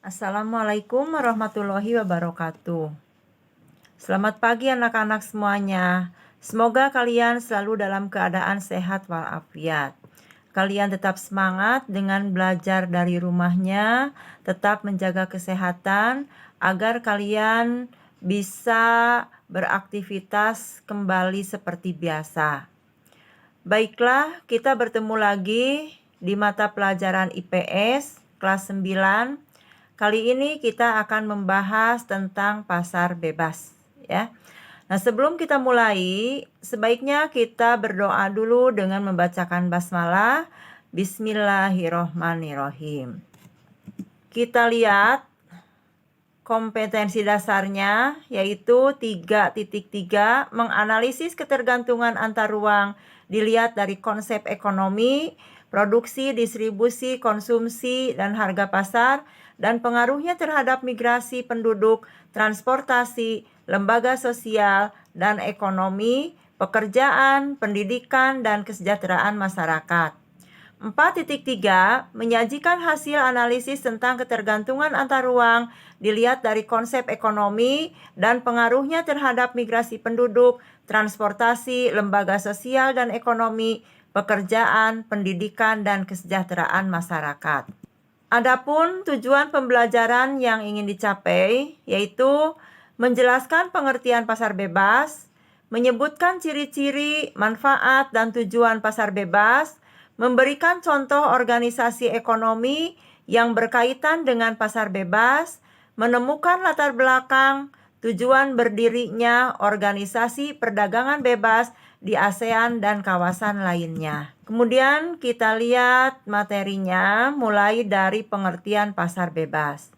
Assalamualaikum warahmatullahi wabarakatuh. Selamat pagi anak-anak semuanya. Semoga kalian selalu dalam keadaan sehat walafiat. Kalian tetap semangat dengan belajar dari rumahnya, tetap menjaga kesehatan agar kalian bisa beraktivitas kembali seperti biasa. Baiklah, kita bertemu lagi di mata pelajaran IPS kelas 9. Kali ini kita akan membahas tentang pasar bebas, ya. Nah, sebelum kita mulai, sebaiknya kita berdoa dulu dengan membacakan basmalah. Bismillahirrohmanirrohim. Kita lihat kompetensi dasarnya, yaitu 3.3, menganalisis ketergantungan antar ruang dilihat dari konsep ekonomi, produksi, distribusi, konsumsi, dan harga pasar, dan pengaruhnya terhadap migrasi penduduk, transportasi, lembaga sosial, dan ekonomi, pekerjaan, pendidikan, dan kesejahteraan masyarakat. 4.3 menyajikan hasil analisis tentang ketergantungan antar ruang dilihat dari konsep ekonomi dan pengaruhnya terhadap migrasi penduduk, transportasi, lembaga sosial dan ekonomi, pekerjaan, pendidikan, dan kesejahteraan masyarakat. Adapun tujuan pembelajaran yang ingin dicapai yaitu menjelaskan pengertian pasar bebas, menyebutkan ciri-ciri, manfaat, dan tujuan pasar bebas, memberikan contoh organisasi ekonomi yang berkaitan dengan pasar bebas, menemukan latar belakang, tujuan berdirinya organisasi perdagangan bebas di ASEAN dan kawasan lainnya. Kemudian kita lihat materinya mulai dari pengertian pasar bebas.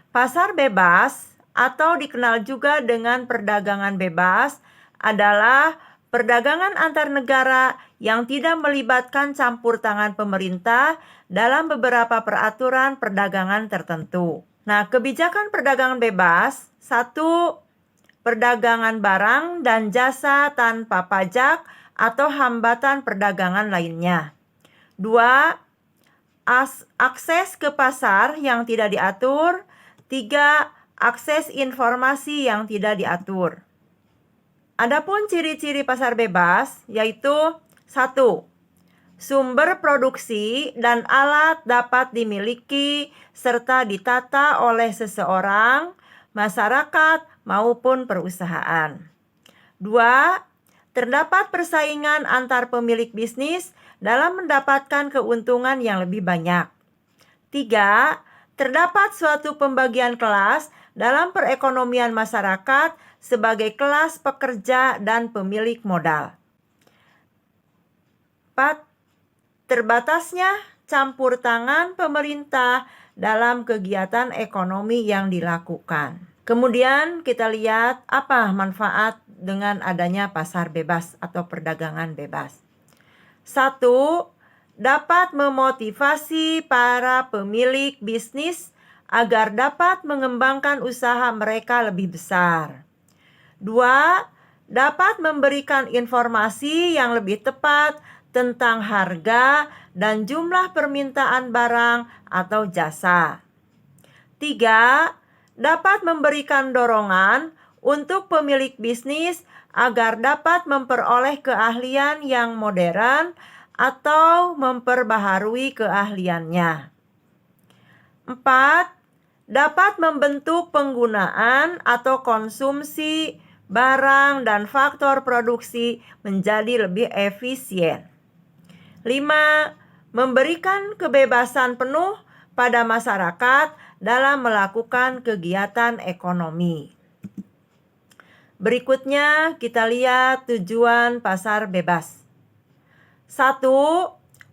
Pasar bebas atau dikenal juga dengan perdagangan bebas adalah perdagangan antar negara yang tidak melibatkan campur tangan pemerintah dalam beberapa peraturan perdagangan tertentu. Nah, kebijakan perdagangan bebas, 1. Perdagangan barang dan jasa tanpa pajak atau hambatan perdagangan lainnya. 2. Akses ke pasar yang tidak diatur. 3. Akses informasi yang tidak diatur. Adapun ciri-ciri pasar bebas yaitu 1. Sumber produksi dan alat dapat dimiliki serta ditata oleh seseorang, masyarakat, maupun perusahaan. 2. Terdapat persaingan antar pemilik bisnis dalam mendapatkan keuntungan yang lebih banyak. 3. Terdapat suatu pembagian kelas dalam perekonomian masyarakat sebagai kelas pekerja dan pemilik modal. 4. Terbatasnya campur tangan pemerintah dalam kegiatan ekonomi yang dilakukan. Kemudian kita lihat apa manfaat dengan adanya pasar bebas atau perdagangan bebas. 1. Dapat memotivasi para pemilik bisnis agar dapat mengembangkan usaha mereka lebih besar. 2. Dapat memberikan informasi yang lebih tepat tentang harga dan jumlah permintaan barang atau jasa. 3. Dapat memberikan dorongan untuk pemilik bisnis agar dapat memperoleh keahlian yang modern atau memperbaharui keahliannya. 4. Dapat membentuk penggunaan atau konsumsi barang dan faktor produksi menjadi lebih efisien. 5. Memberikan kebebasan penuh pada masyarakat dalam melakukan kegiatan ekonomi. Berikutnya kita lihat tujuan pasar bebas. 1.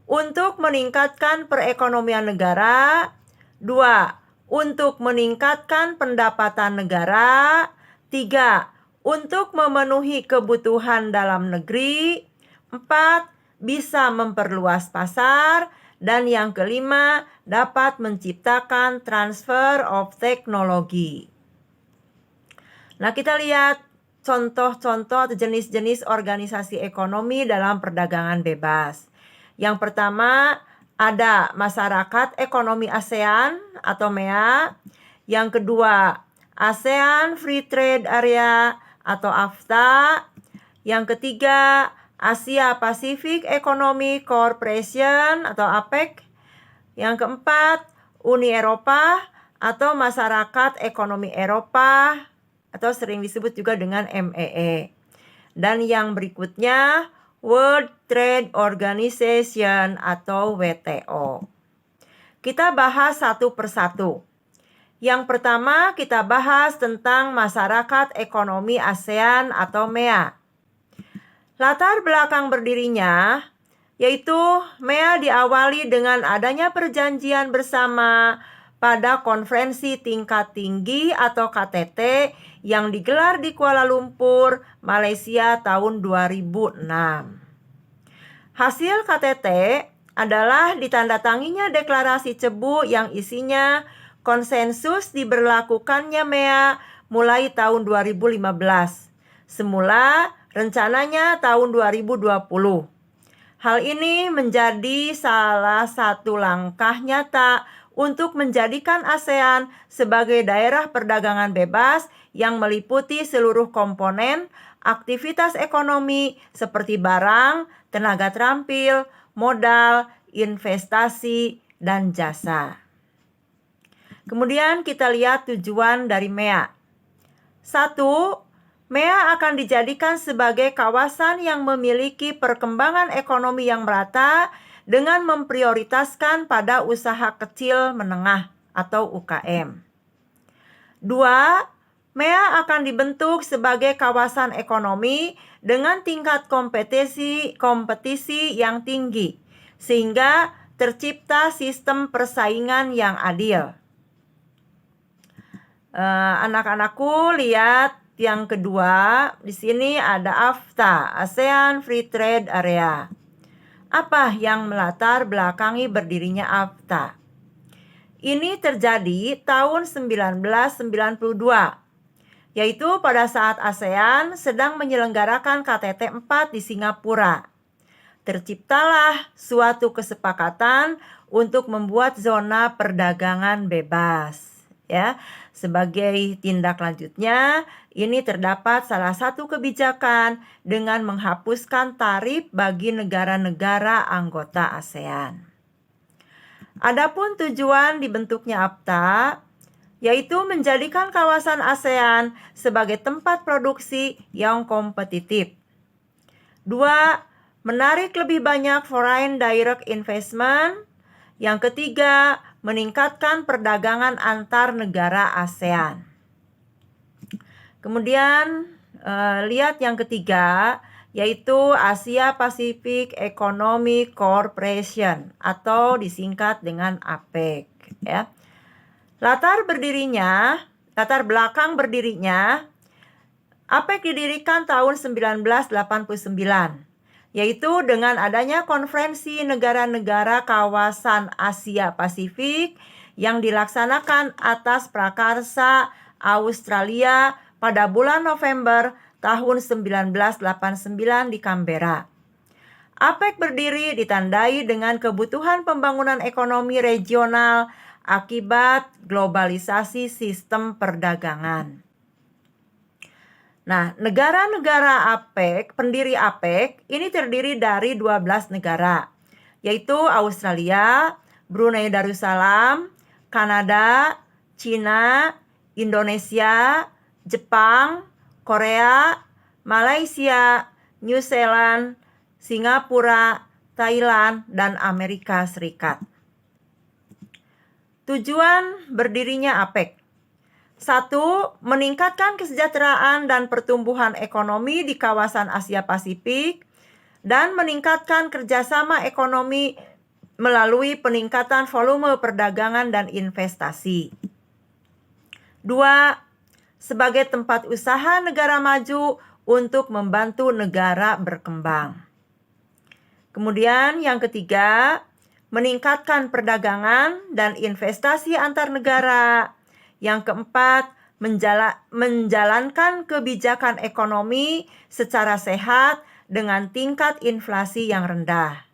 Untuk meningkatkan perekonomian negara. 2. Untuk meningkatkan pendapatan negara. 3. Untuk memenuhi kebutuhan dalam negeri. 4. Bisa memperluas pasar. Dan yang kelima, dapat menciptakan transfer of technology. Nah, kita lihat contoh-contoh atau jenis-jenis organisasi ekonomi dalam perdagangan bebas. Yang pertama ada Masyarakat Ekonomi ASEAN atau MEA. Yang kedua, ASEAN Free Trade Area atau AFTA. Yang ketiga, Asia Pacific Economic Cooperation atau APEC. Yang keempat, Uni Eropa atau Masyarakat Ekonomi Eropa atau sering disebut juga dengan MEE. Dan yang berikutnya, World Trade Organization atau WTO. Kita bahas satu persatu. Yang pertama kita bahas tentang Masyarakat Ekonomi ASEAN atau MEA. Latar belakang berdirinya yaitu MEA diawali dengan adanya perjanjian bersama pada konferensi tingkat tinggi atau KTT yang digelar di Kuala Lumpur, Malaysia tahun 2006. Hasil KTT adalah ditandatanginya deklarasi Cebu yang isinya konsensus diberlakukannya MEA mulai tahun 2015. Semula rencananya tahun 2020. Hal ini menjadi salah satu langkah nyata untuk menjadikan ASEAN sebagai daerah perdagangan bebas yang meliputi seluruh komponen aktivitas ekonomi seperti barang, tenaga terampil, modal, investasi, dan jasa. Kemudian kita lihat tujuan dari MEA. 1. MEA akan dijadikan sebagai kawasan yang memiliki perkembangan ekonomi yang merata dengan memprioritaskan pada usaha kecil menengah atau UKM. 2. MEA akan dibentuk sebagai kawasan ekonomi dengan tingkat kompetisi yang tinggi, sehingga tercipta sistem persaingan yang adil. Anak-anakku lihat yang kedua, di sini ada AFTA, ASEAN Free Trade Area. Apa yang melatar belakangi berdirinya AFTA? Ini terjadi tahun 1992, yaitu pada saat ASEAN sedang menyelenggarakan KTT 4 di Singapura. Terciptalah suatu kesepakatan untuk membuat zona perdagangan bebas. Ya, sebagai tindak lanjutnya, ini terdapat salah satu kebijakan dengan menghapuskan tarif bagi negara-negara anggota ASEAN. Adapun tujuan dibentuknya AFTA, yaitu menjadikan kawasan ASEAN sebagai tempat produksi yang kompetitif. 2. Menarik lebih banyak foreign direct investment. Yang ketiga, meningkatkan perdagangan antar negara ASEAN. Kemudian lihat yang ketiga, yaitu Asia Pacific Economic Cooperation atau disingkat dengan APEC. Ya. Latar belakang berdirinya, APEC didirikan tahun 1989. Yaitu dengan adanya konferensi negara-negara kawasan Asia Pasifik yang dilaksanakan atas prakarsa Australia pada bulan November tahun 1989 di Canberra. APEC berdiri ditandai dengan kebutuhan pembangunan ekonomi regional akibat globalisasi sistem perdagangan. Nah, negara-negara APEC, pendiri APEC, ini terdiri dari 12 negara, yaitu Australia, Brunei Darussalam, Kanada, China, Indonesia, Jepang, Korea, Malaysia, New Zealand, Singapura, Thailand, dan Amerika Serikat. Tujuan berdirinya APEC. 1. Meningkatkan kesejahteraan dan pertumbuhan ekonomi di kawasan Asia Pasifik dan meningkatkan kerjasama ekonomi melalui peningkatan volume perdagangan dan investasi. 2. Sebagai tempat usaha negara maju untuk membantu negara berkembang. Kemudian yang ketiga, meningkatkan perdagangan dan investasi antar negara. Yang keempat, menjalankan kebijakan ekonomi secara sehat dengan tingkat inflasi yang rendah.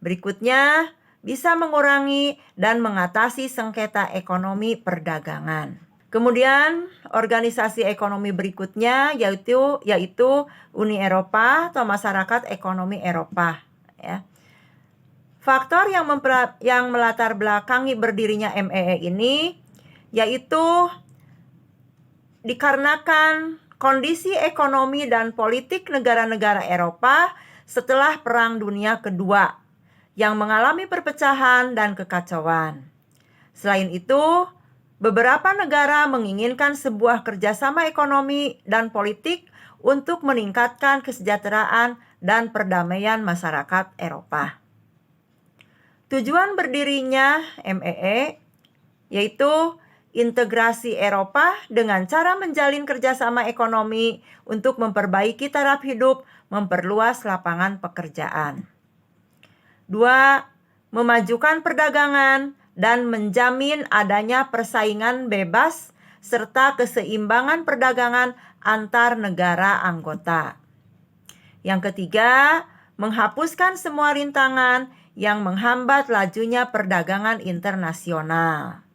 Berikutnya, bisa mengurangi dan mengatasi sengketa ekonomi perdagangan. Kemudian organisasi ekonomi berikutnya yaitu Uni Eropa atau Masyarakat Ekonomi Eropa, ya. Faktor yang melatar belakangi berdirinya MEE ini yaitu dikarenakan kondisi ekonomi dan politik negara-negara Eropa setelah Perang Dunia Kedua yang mengalami perpecahan dan kekacauan. Selain itu, beberapa negara menginginkan sebuah kerjasama ekonomi dan politik untuk meningkatkan kesejahteraan dan perdamaian masyarakat Eropa. Tujuan berdirinya MEE yaitu integrasi Eropa dengan cara menjalin kerjasama ekonomi untuk memperbaiki taraf hidup, memperluas lapangan pekerjaan. 2. Memajukan perdagangan dan menjamin adanya persaingan bebas serta keseimbangan perdagangan antar negara anggota. Yang ketiga, menghapuskan semua rintangan yang menghambat lajunya perdagangan internasional.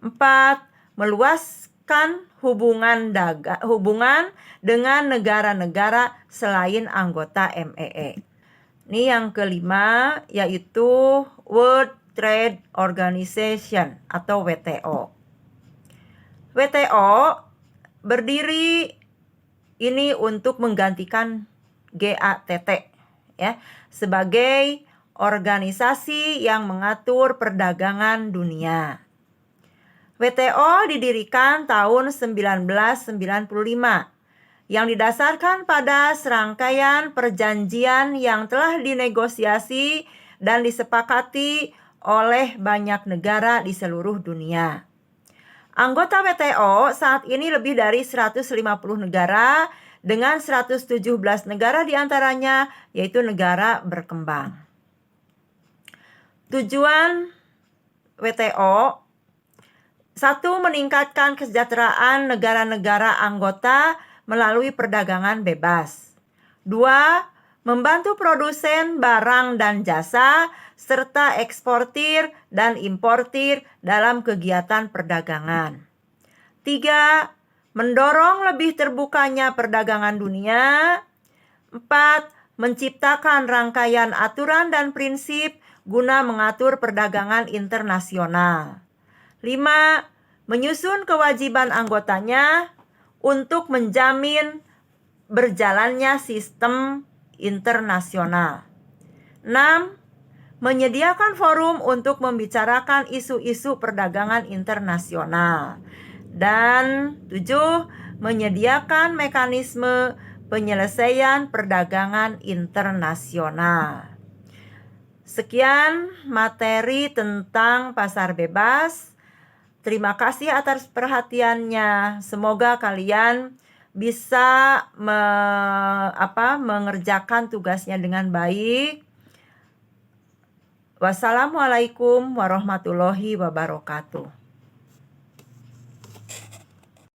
4. Meluaskan hubungan dengan negara-negara selain anggota MEE. Ini yang kelima yaitu World Trade Organization atau WTO. WTO berdiri ini untuk menggantikan GATT, ya, sebagai organisasi yang mengatur perdagangan dunia. WTO didirikan tahun 1995 yang didasarkan pada serangkaian perjanjian yang telah dinegosiasi dan disepakati oleh banyak negara di seluruh dunia. Anggota WTO saat ini lebih dari 150 negara dengan 117 negara diantaranya yaitu negara berkembang. Tujuan WTO: 1. Meningkatkan kesejahteraan negara-negara anggota melalui perdagangan bebas. 2. Membantu produsen barang dan jasa serta eksportir dan importir dalam kegiatan perdagangan. 3. Mendorong lebih terbukanya perdagangan dunia. 4. Menciptakan rangkaian aturan dan prinsip guna mengatur perdagangan internasional. 5. Menyusun kewajiban anggotanya untuk menjamin berjalannya sistem internasional. 6. Menyediakan forum untuk membicarakan isu-isu perdagangan internasional. Dan 7. Menyediakan mekanisme penyelesaian perdagangan internasional. Sekian materi tentang pasar bebas. Terima kasih atas perhatiannya. Semoga kalian bisa mengerjakan tugasnya dengan baik. Wassalamualaikum warahmatullahi wabarakatuh.